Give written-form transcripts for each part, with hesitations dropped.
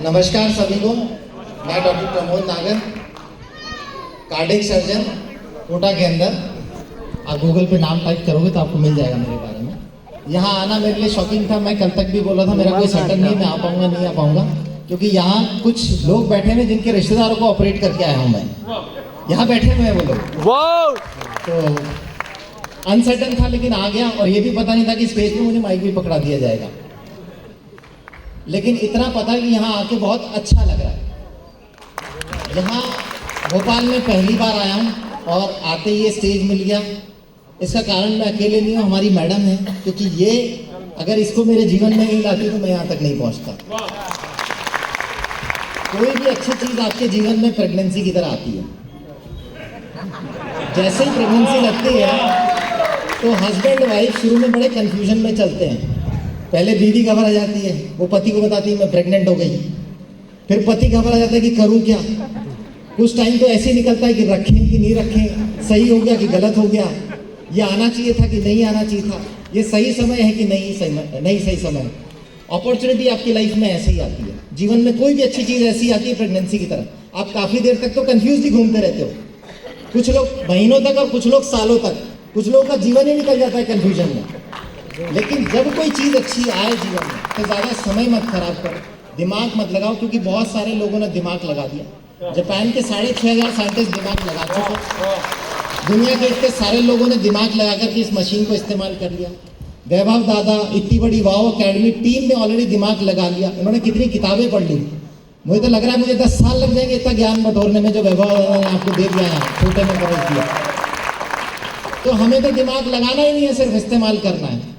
नमस्कार सभी को। मैं डॉक्टर प्रमोद नागर, कार्डियक सर्जन, कोटा के अंदर। आप गूगल पे नाम टाइप करोगे तो आपको मिल जाएगा मेरे बारे में। यहाँ आना मेरे लिए शॉकिंग था। मैं कल तक भी बोला था मेरा कोई सर्टन नहीं, मैं आ पाऊँगा नहीं आ पाऊँगा, क्योंकि यहाँ कुछ लोग बैठे हुए जिनके रिश्तेदारों को ऑपरेट करके आया हूँ मैं। यहाँ बैठे हुए हैं वो लोग। तो अनसर्टन था लेकिन आ गया, और ये भी पता नहीं था कि स्टेज में मुझे माइक भी पकड़ा दिया जाएगा। लेकिन इतना पता कि यहाँ आके बहुत अच्छा लग रहा है। यहाँ भोपाल में पहली बार आया हूँ और आते ही ये स्टेज मिल गया। इसका कारण मैं अकेले नहीं हूँ, हमारी मैडम है, क्योंकि ये अगर इसको मेरे जीवन में नहीं लाती तो मैं यहाँ तक नहीं पहुँचता। कोई भी अच्छी चीज़ आपके जीवन में प्रेगनेंसी की तरह आती है। जैसे ही प्रेगनेंसी लगती है तो हस्बैंड वाइफ शुरू में बड़े कंफ्यूजन में चलते हैं। पहले बीवी घबरा जाती है, वो पति को बताती है मैं प्रेग्नेंट हो गई। फिर पति घबरा जाता है कि करूं क्या। कुछ टाइम तो ऐसे ही निकलता है कि रखें कि नहीं रखें, सही हो गया कि गलत हो गया, ये आना चाहिए था कि नहीं आना चाहिए था, ये सही समय है कि नहीं सही समय। अपॉर्चुनिटी आपकी लाइफ में ऐसे ही आती है। जीवन में कोई भी अच्छी चीज़ ऐसी आती है प्रेगनेंसी की तरह। आप काफ़ी देर तक तो कन्फ्यूज ही घूमते रहते हो, कुछ लोग महीनों तक और कुछ लोग सालों तक। कुछ लोगों का जीवन ही निकल जाता है कन्फ्यूजन में। लेकिन जब कोई चीज़ अच्छी आए जीवन में तो ज़्यादा समय मत खराब करो, दिमाग मत लगाओ, क्योंकि बहुत सारे लोगों ने दिमाग लगा दिया। जापान के 6,500 साइंटिस्ट दिमाग लगा चुके। दुनिया के इतने सारे लोगों ने दिमाग लगा करके इस मशीन को इस्तेमाल कर लिया। वैभव दादा इतनी बड़ी वाओ अकेडमी टीम ने ऑलरेडी दिमाग लगा लिया। इन्होंने कितनी किताबें पढ़ ली। मुझे तो लग रहा है मुझे 10 साल लग जाएंगे इतना ज्ञान बटोरने में जो वैभव दादा ने आपको दे दिया है, छोटे में प्रवेश दिया। तो हमें तो दिमाग लगाना ही नहीं है, सिर्फ इस्तेमाल करना है।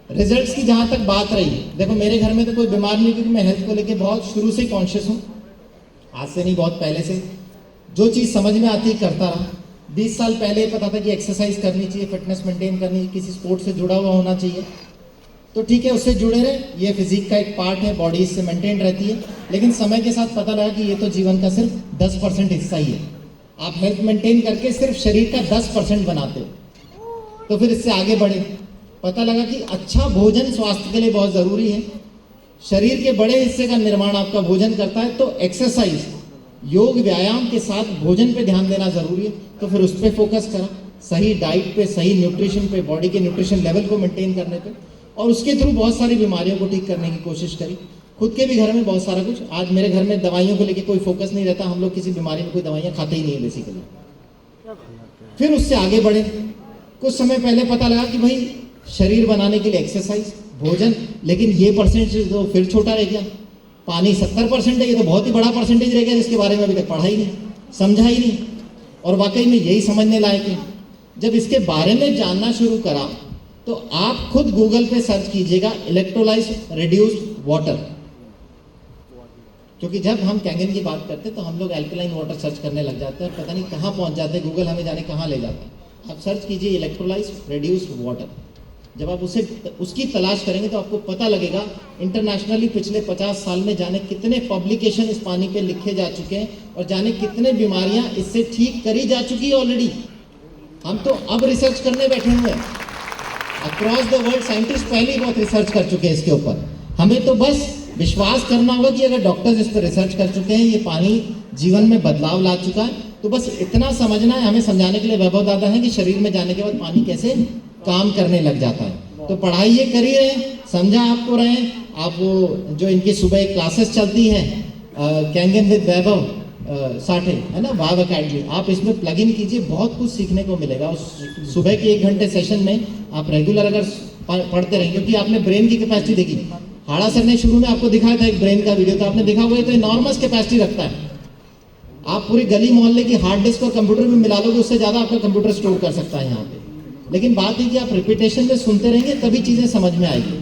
रिजल्ट्स की जहाँ तक बात रही, देखो मेरे घर में तो कोई बीमार नहीं, क्योंकि मैं हेल्थ को लेके बहुत शुरू से कॉन्शियस हूँ। आज से नहीं, बहुत पहले से जो चीज़ समझ में आती करता रहा। 20 साल पहले पता था कि एक्सरसाइज करनी चाहिए, फिटनेस मेंटेन करनी चाहिए, किसी स्पोर्ट से जुड़ा हुआ होना चाहिए, तो ठीक है उससे जुड़े रहे। ये फिजिक का एक पार्ट है, बॉडी इससे मेंटेन रहती है। लेकिन समय के साथ पता लगा कि ये तो जीवन का सिर्फ 10% हिस्सा ही है। आप हेल्थ मेंटेन करके सिर्फ शरीर का 10% बनाते हो, तो फिर इससे आगे बढ़े। पता लगा कि अच्छा भोजन स्वास्थ्य के लिए बहुत ज़रूरी है। शरीर के बड़े हिस्से का निर्माण आपका भोजन करता है, तो एक्सरसाइज, योग, व्यायाम के साथ भोजन पे ध्यान देना ज़रूरी है। तो फिर उस पर फोकस करा, सही डाइट पे, सही न्यूट्रिशन पे, बॉडी के न्यूट्रिशन लेवल को मेंटेन करने पे, और उसके थ्रू बहुत सारी बीमारियों को ठीक करने की कोशिश करी। खुद के भी घर में बहुत सारा कुछ। आज मेरे घर में दवाइयों को लेकर कोई फोकस नहीं रहता। हम लोग किसी बीमारी में कोई दवाइयाँ खाते ही नहीं है बेसिकली। फिर उससे आगे बढ़े। कुछ समय पहले पता लगा कि भाई शरीर बनाने के लिए एक्सरसाइज, भोजन, लेकिन ये परसेंटेज तो फिर छोटा रह गया। पानी 70% है, ये तो बहुत ही बड़ा परसेंटेज रह गया, जिसके बारे में अभी तक पढ़ा ही नहीं, समझा ही नहीं, और वाकई में यही समझने लायक है। जब इसके बारे में जानना शुरू करा तो आप खुद गूगल पे सर्च कीजिएगा इलेक्ट्रोलाइट रिड्यूस्ड वाटर, क्योंकि जब हम कैंगन की बात करते हैं तो हम लोग एल्कलाइन वाटर सर्च करने लग जाते हैं, पता नहीं कहाँ पहुँच जाते हैं, गूगल हमें जाने कहाँ ले जाता है। आप सर्च कीजिए इलेक्ट्रोलाइट रिड्यूस्ड वाटर। जब आप उसकी तलाश करेंगे तो आपको पता लगेगा इंटरनेशनली पिछले 50 साल में जाने कितने पब्लिकेशन इस पानी पे लिखे जा चुके हैं, और जाने कितने बीमारियां इससे ठीक करी जा चुकी है ऑलरेडी। हम तो अब रिसर्च करने बैठे हुए हैं। अक्रॉस द वर्ल्ड साइंटिस्ट पहले ही बहुत रिसर्च कर चुके हैं इसके ऊपर। हमें तो बस विश्वास करना होगा कि अगर डॉक्टर्स इस पर रिसर्च कर चुके हैं, ये पानी जीवन में बदलाव ला चुका है, तो बस इतना समझना है। हमें समझाने के लिए वैभव दादा है कि शरीर में जाने के बाद पानी कैसे काम करने लग जाता है। तो पढ़ाई ये कर ही रहे हैं, समझा आपको रहे हैं। आप वो जो इनकी सुबह क्लासेस चलती हैं कैंगन विद वैभव साठे, है ना, वाव अकेडमी, आप इसमें प्लग इन कीजिए, बहुत कुछ सीखने को मिलेगा। उस सुबह के 1 घंटे सेशन में आप रेगुलर अगर पढ़ते रहेंगे, क्योंकि आपने ब्रेन की कैपेसिटी देखी, हाड़ा सर ने शुरू में आपको दिखाया था एक ब्रेन का वीडियो, तो आपने देखा होगा तो इनॉर्मस कैपेसिटी रखता है। आप पूरी गली मोहल्ले की हार्ड डिस्क और कंप्यूटर में मिला लोगे, उससे ज़्यादा आपका कंप्यूटर स्टोर कर सकता है यहाँ पे। लेकिन बात है कि आप रिपीटेशन में सुनते रहेंगे तभी चीज़ें समझ में आएगी।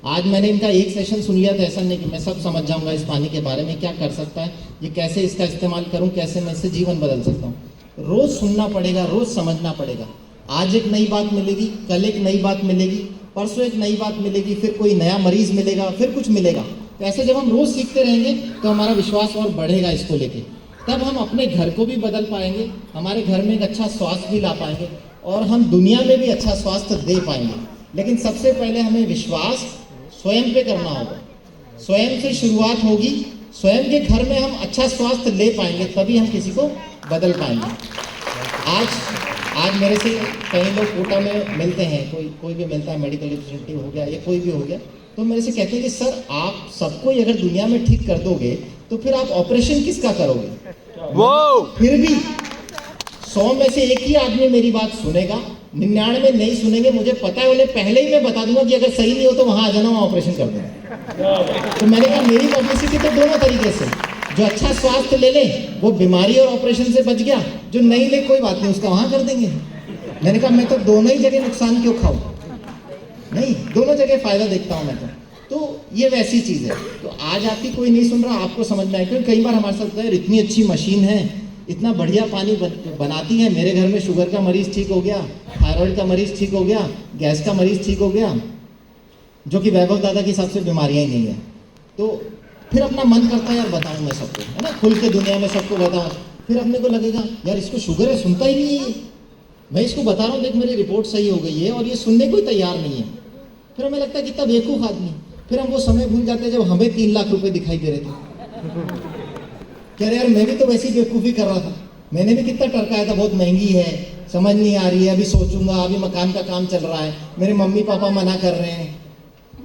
आज मैंने इनका एक सेशन सुन लिया था, ऐसा नहीं कि मैं सब समझ जाऊंगा इस पानी के बारे में, क्या कर सकता है ये, कैसे इसका इस्तेमाल करूं, कैसे मैं इससे जीवन बदल सकता हूं। रोज़ सुनना पड़ेगा, रोज़ समझना पड़ेगा। आज एक नई बात मिलेगी, कल एक नई बात मिलेगी, परसों एक नई बात मिलेगी, फिर कोई नया मरीज मिलेगा, फिर कुछ मिलेगा। तो ऐसे जब हम रोज़ सीखते रहेंगे तो हमारा विश्वास और बढ़ेगा इसको लेके। तब हम अपने घर को भी बदल पाएंगे, हमारे घर में एक अच्छा स्वास्थ्य भी ला पाएंगे, और हम दुनिया में भी अच्छा स्वास्थ्य दे पाएंगे। लेकिन सबसे पहले हमें विश्वास स्वयं पे करना होगा। स्वयं से शुरुआत होगी स्वयं के घर में हम अच्छा स्वास्थ्य ले पाएंगे, तभी हम किसी को बदल पाएंगे। आज मेरे से कई लोग कोटा में मिलते हैं, कोई भी मिलता है, मेडिकल रिप्रेजेंटेटिव हो गया या कोई भी हो गया, तो मेरे से कहते हैं कि सर आप सबको ही अगर दुनिया में ठीक कर दोगे तो फिर आप ऑपरेशन किसका करोगे? वो फिर भी 100 में से एक ही आदमी मेरी बात सुनेगा, 99 नहीं सुनेंगे। मुझे पता है, उन्हें पहले ही मैं बता दूंगा कि अगर सही नहीं हो तो वहां आ जाना, वहां ऑपरेशन कर दूंगा। तो मैंने कहा मेरी पब्लिसिटी तो दोनों तरीके से, जो अच्छा स्वास्थ्य ले ले वो बीमारी और ऑपरेशन से बच गया, जो नहीं ले कोई बात नहीं, उसका वहां कर देंगे। मैंने कहा मैं तो दोनों ही जगह नुकसान क्यों खाऊं, नहीं दोनों जगह फायदा देखता हूं मैं तो ये वैसी चीज है। तो आज आपकी कोई नहीं सुन रहा, आपको समझ में आए, क्योंकि कई बार हमारे साथ है इतनी अच्छी मशीन है, इतना बढ़िया पानी बनाती है, मेरे घर में शुगर का मरीज ठीक हो गया, थायराइड का मरीज ठीक हो गया, गैस का मरीज ठीक हो गया, जो कि वैभव दादा के हिसाब से बीमारियां ही नहीं है। तो फिर अपना मन करता है यार बताऊं मैं सबको, है ना, खुल के दुनिया में सबको बताऊं। फिर अपने को लगेगा यार इसको शुगर है, सुनता ही नहीं है, मैं इसको बता रहा हूँ देख मेरी रिपोर्ट सही हो गई है, और ये सुनने को ही तैयार नहीं है। फिर हमें लगता है कितना बेवकूफ आदमी। फिर हम वो समय भूल जाते हैं जब हमें 3 लाख रुपए दिखाई दे रहे थे। कह रहे यार मैं भी तो वैसी बेवकूफ़ी कर रहा था, मैंने भी कितना टरकाया था, बहुत महंगी है, समझ नहीं आ रही है, अभी सोचूंगा, अभी मकान का काम चल रहा है, मेरे मम्मी पापा मना कर रहे हैं,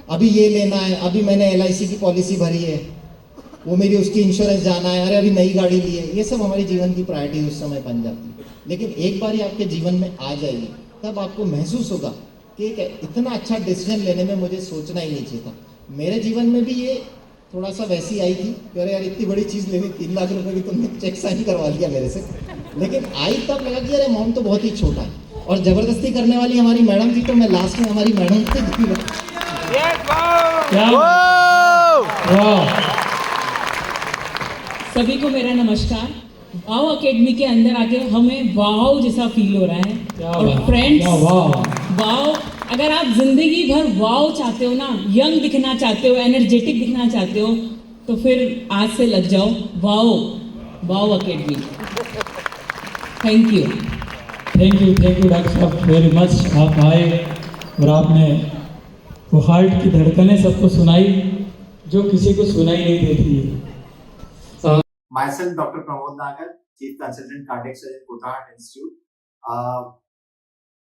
अभी ये लेना है, अभी मैंने LIC की पॉलिसी भरी है, वो मेरी उसकी इंश्योरेंस जाना है, अरे अभी नई गाड़ी ली है। ये सब हमारी जीवन की प्रायोरिटी उस समय बन जाती है। लेकिन एक बार ही आपके जीवन में आ जाएगी, तब आपको महसूस होगा कि इतना अच्छा डिसीजन लेने में मुझे सोचना ही नहीं चाहिए था। मेरे जीवन में भी ये थोड़ा सा वैसी आई थी कि अरे यार इतनी बड़ी चीज़ लेनी, 3 लाख रुपए की, तुमने चेक साइन करवा लिया मेरे से। लेकिन आई तब लगा कि अरे अमाउंट तो बहुत ही छोटा है, और ज़बरदस्ती करने वाली हमारी मैडम थी, तो मैं लास्ट में हमारी मैडम से सभी को मेरा नमस्कार। वाव अकेडमी के अंदर आके हमें वाव जैसा फील हो रहा है। और फ्रेंड्स, वाव, अगर आप जिंदगी भर वाव चाहते हो ना, यंग दिखना चाहते हो, एनर्जेटिक दिखना चाहते हो, तो फिर आज से लग जाओ वाव अकेडमी। थैंक यू डॉक्टर साहब वेरी मच। आप आए और आपने वो हार्ट की धड़कनें सबको सुनाई जो किसी को सुनाई नहीं देती है। Myself, Dr. Pramod Nagar, Chief Consultant Cardiac Surgeon, Kota Heart Institute.